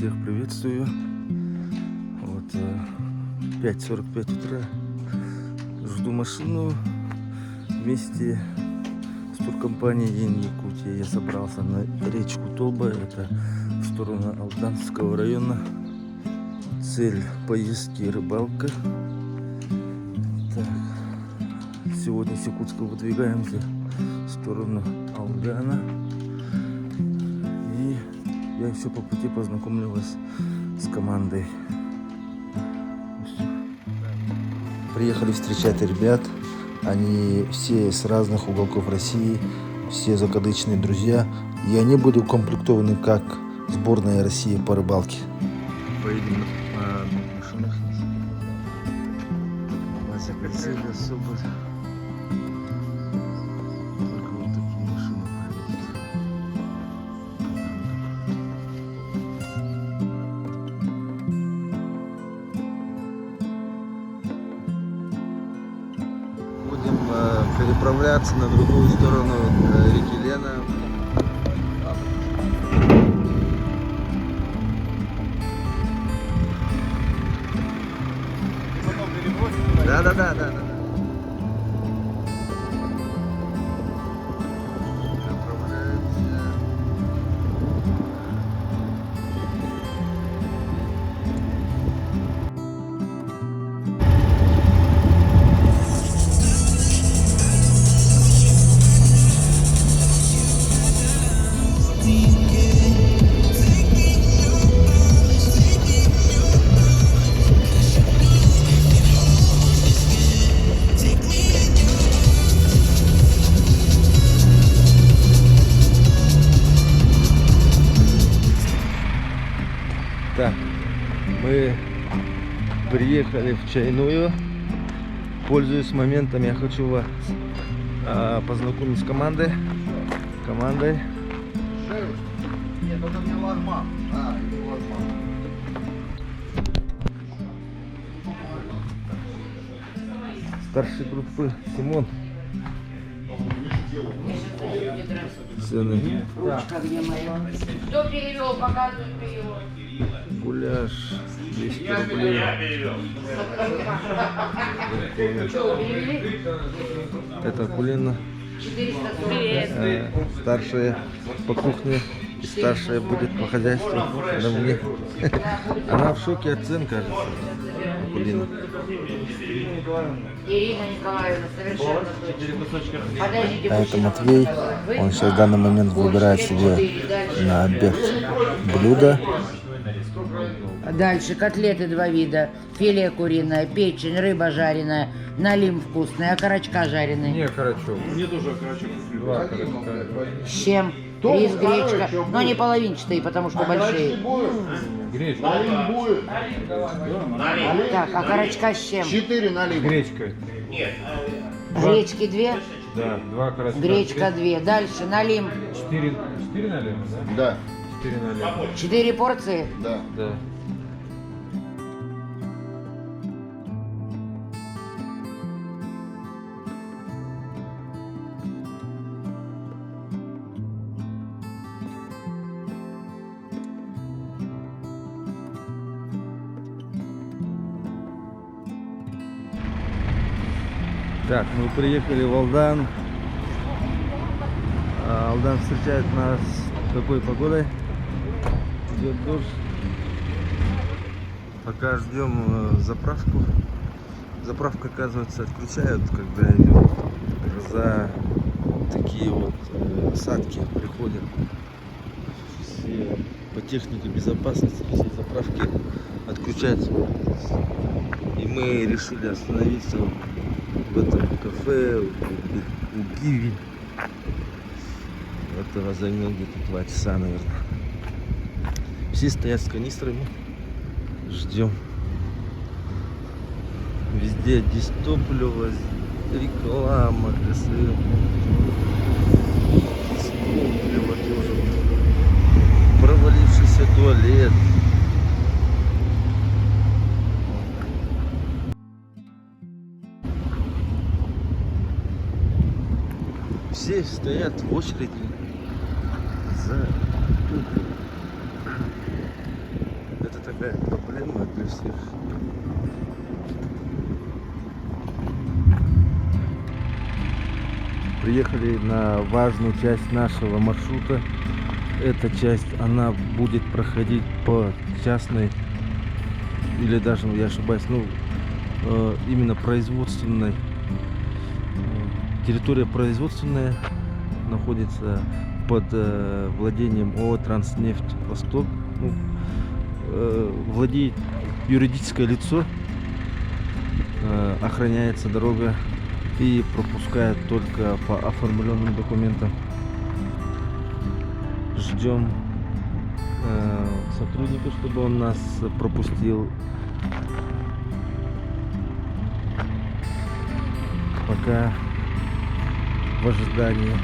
Всех приветствую. Вот 5:45 утра. Жду машину вместе с туркомпанией День Якутии. Я собрался на речку Толба, это в сторону Алданского района. Цель поездки рыбалка. Так. Сегодня с Якутска выдвигаемся в сторону Алдана. И я еще по пути познакомлю вас с командой. Приехали встречать ребят. Они все с разных уголков России, все закадычные друзья. И они были укомплектованы как сборная России по рыбалке. Поедем на машинах. Вася Кацель особо. Только вот такие машины проедут. Будем переправляться на другую сторону реки Лена. Да. Так, мы приехали в Чайную. Пользуясь моментом, я хочу вас познакомить с командой. Нет, это не лагман. Не лагман. Старший группы Симон. Цены. Кто перевел, показывает перевод. Гуляш 200 рублей. Что, перевели? Это Акулина. 440. Старшая по кухне и старшая будет по хозяйству. Это мне. Она в шоке от цен, кажется. Акулина. Ирина Николаевна, совершенно точно. Подождите, А это Матвей. Он сейчас в данный момент выбирает себе на обед блюдо. Дальше котлеты два вида. Филе куриное, печень, рыба жареная, налим вкусный, окорочка жареный. Не, карачок. Мне тоже окорочок. Два карачка. С чем? Рис, гречка. Но не половинчатые, потому что большие. Гречка. Налим будет. Так, окорочка с чем? 4 налима. Гречка. Гречки 2, Да, два карачка. гречка 2. Дальше налим. 4 налима, да? Да, 4 налима. 4 порции. да. Да. Так, мы приехали в Алдан. Алдан встречает нас такой погодой. Идет дождь. Пока ждем заправку. Заправка, оказывается, отключают, когда идет гроза. Такие вот осадки приходят. Все по технике безопасности все заправки отключаются. И мы решили остановиться в этом кафе у Гиви. Этого займет где-то 2 часа, наверное. Все стоят с канистрами. Ждем. Везде дистопливо, реклама для своего. Дистопливо тоже. Провалившийся туалет. Все стоят в очереди за Опять проблема для всех. Приехали на важную часть нашего маршрута. Эта часть, она будет проходить по частной, или даже, я ошибаюсь, именно производственной. Территория производственная находится под владением ООО «Транснефть Восток». Владеет юридическое лицо, охраняется дорога и пропускает только по оформленным документам. Ждем сотрудника, чтобы он нас пропустил. Пока в ожидании.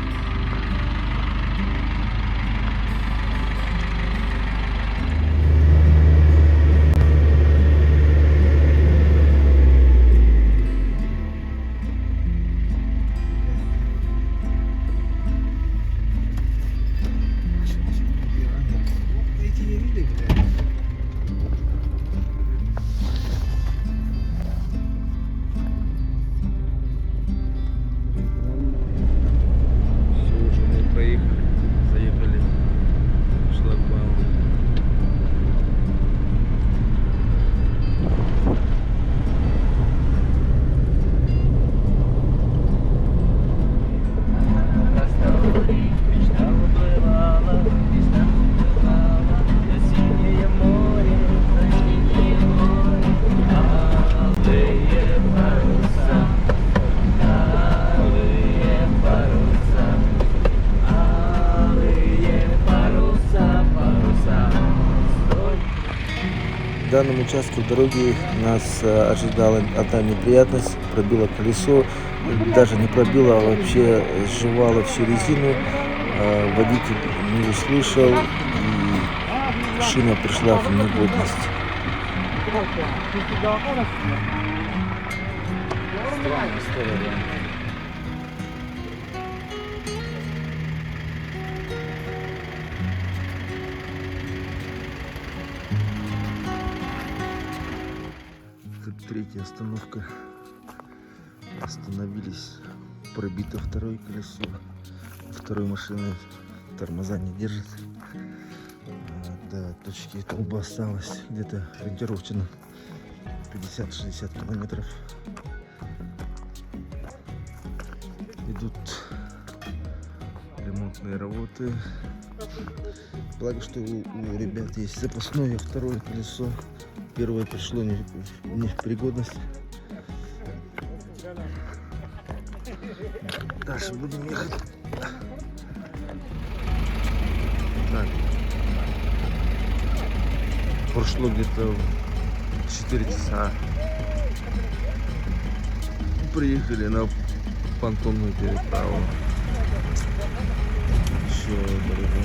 В данном участке дороги нас ожидала одна неприятность. Пробило колесо, даже не пробило, а вообще сживало всю резину. Водитель не услышал, и шина пришла в негодность. Странная история, да. Третья остановка. Остановились. Пробито второе колесо. Второй машины тормоза не держит. До точки труба осталось где-то ориентировочно 50-60 километров. Идут ремонтные работы. Благо, что у ребят есть запасное второе колесо. Первое пришло не в пригодность. Дальше будем ехать. Так. Прошло где-то 4 часа. Приехали на понтонную переправу. Еще дорога.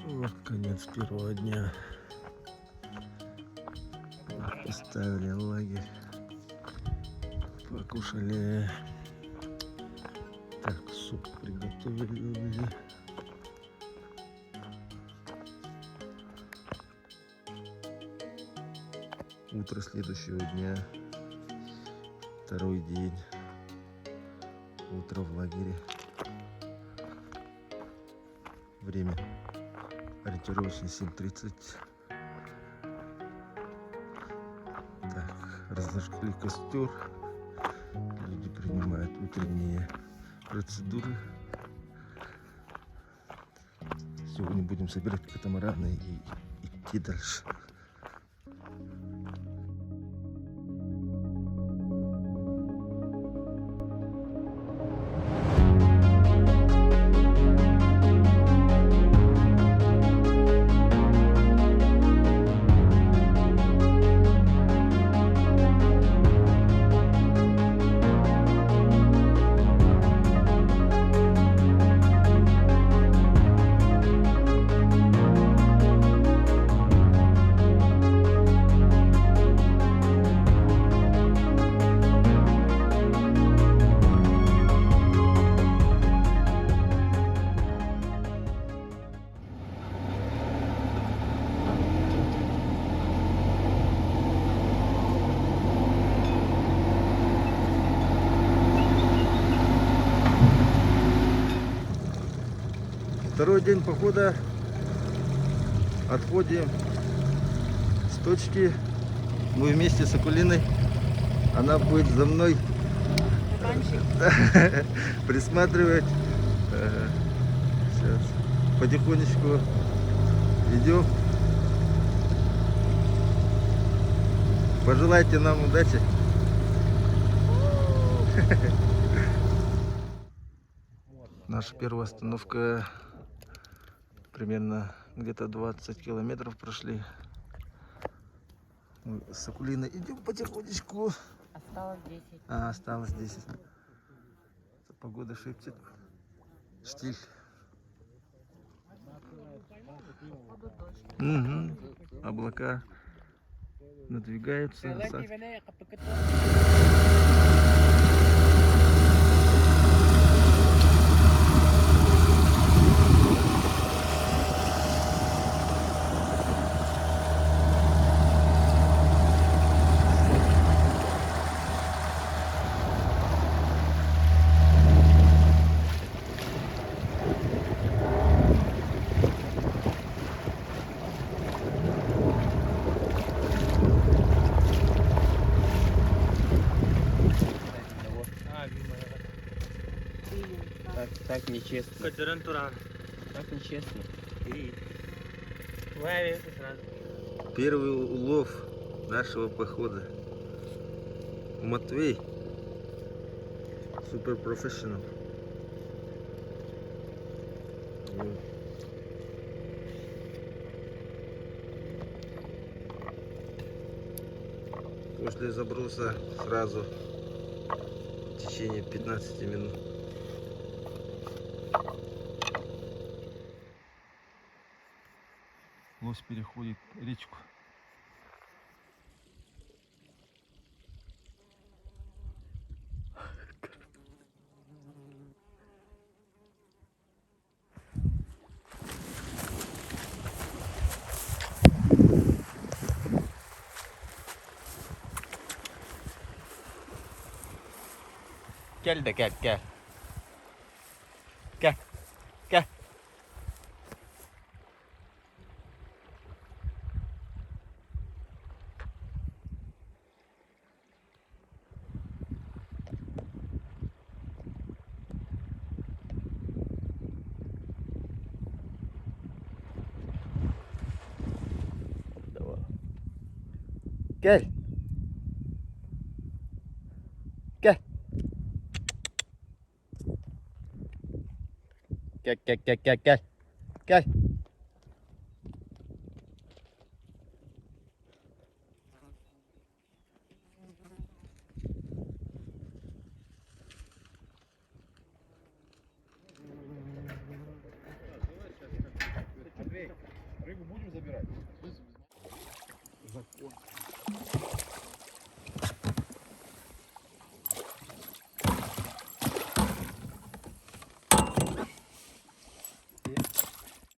Вот конец первого дня. Поставили лагерь. Покушали. Так, суп приготовили. Утро следующего дня. Второй день. Утро в лагере. Время ориентировочно 7:30. Так, разожгли костер. Люди принимают утренние процедуры. Сегодня будем собирать катамараны и идти дальше. Второй день похода. Отходим с точки. Мы вместе с Акулиной. Она будет за мной присматривать. Сейчас потихонечку идем. Пожелайте нам удачи. Наша первая остановка. Примерно где-то 20 километров прошли. Мы с Акулиной идем потихонечку. Осталось 10. Осталось 10. Погода шепчет. Штиль. Угу. Облака надвигаются. Так нечестно. Так нечестно. Первый улов нашего похода. Матвей. Супер профессионал. После заброса сразу в течение 15 минут. Лось переходит речку. Gel de gel gel. Gel. Gel. Gel. Gel. Gel gel gel gel gel. Gel. Рыбу будем забирать? Закон.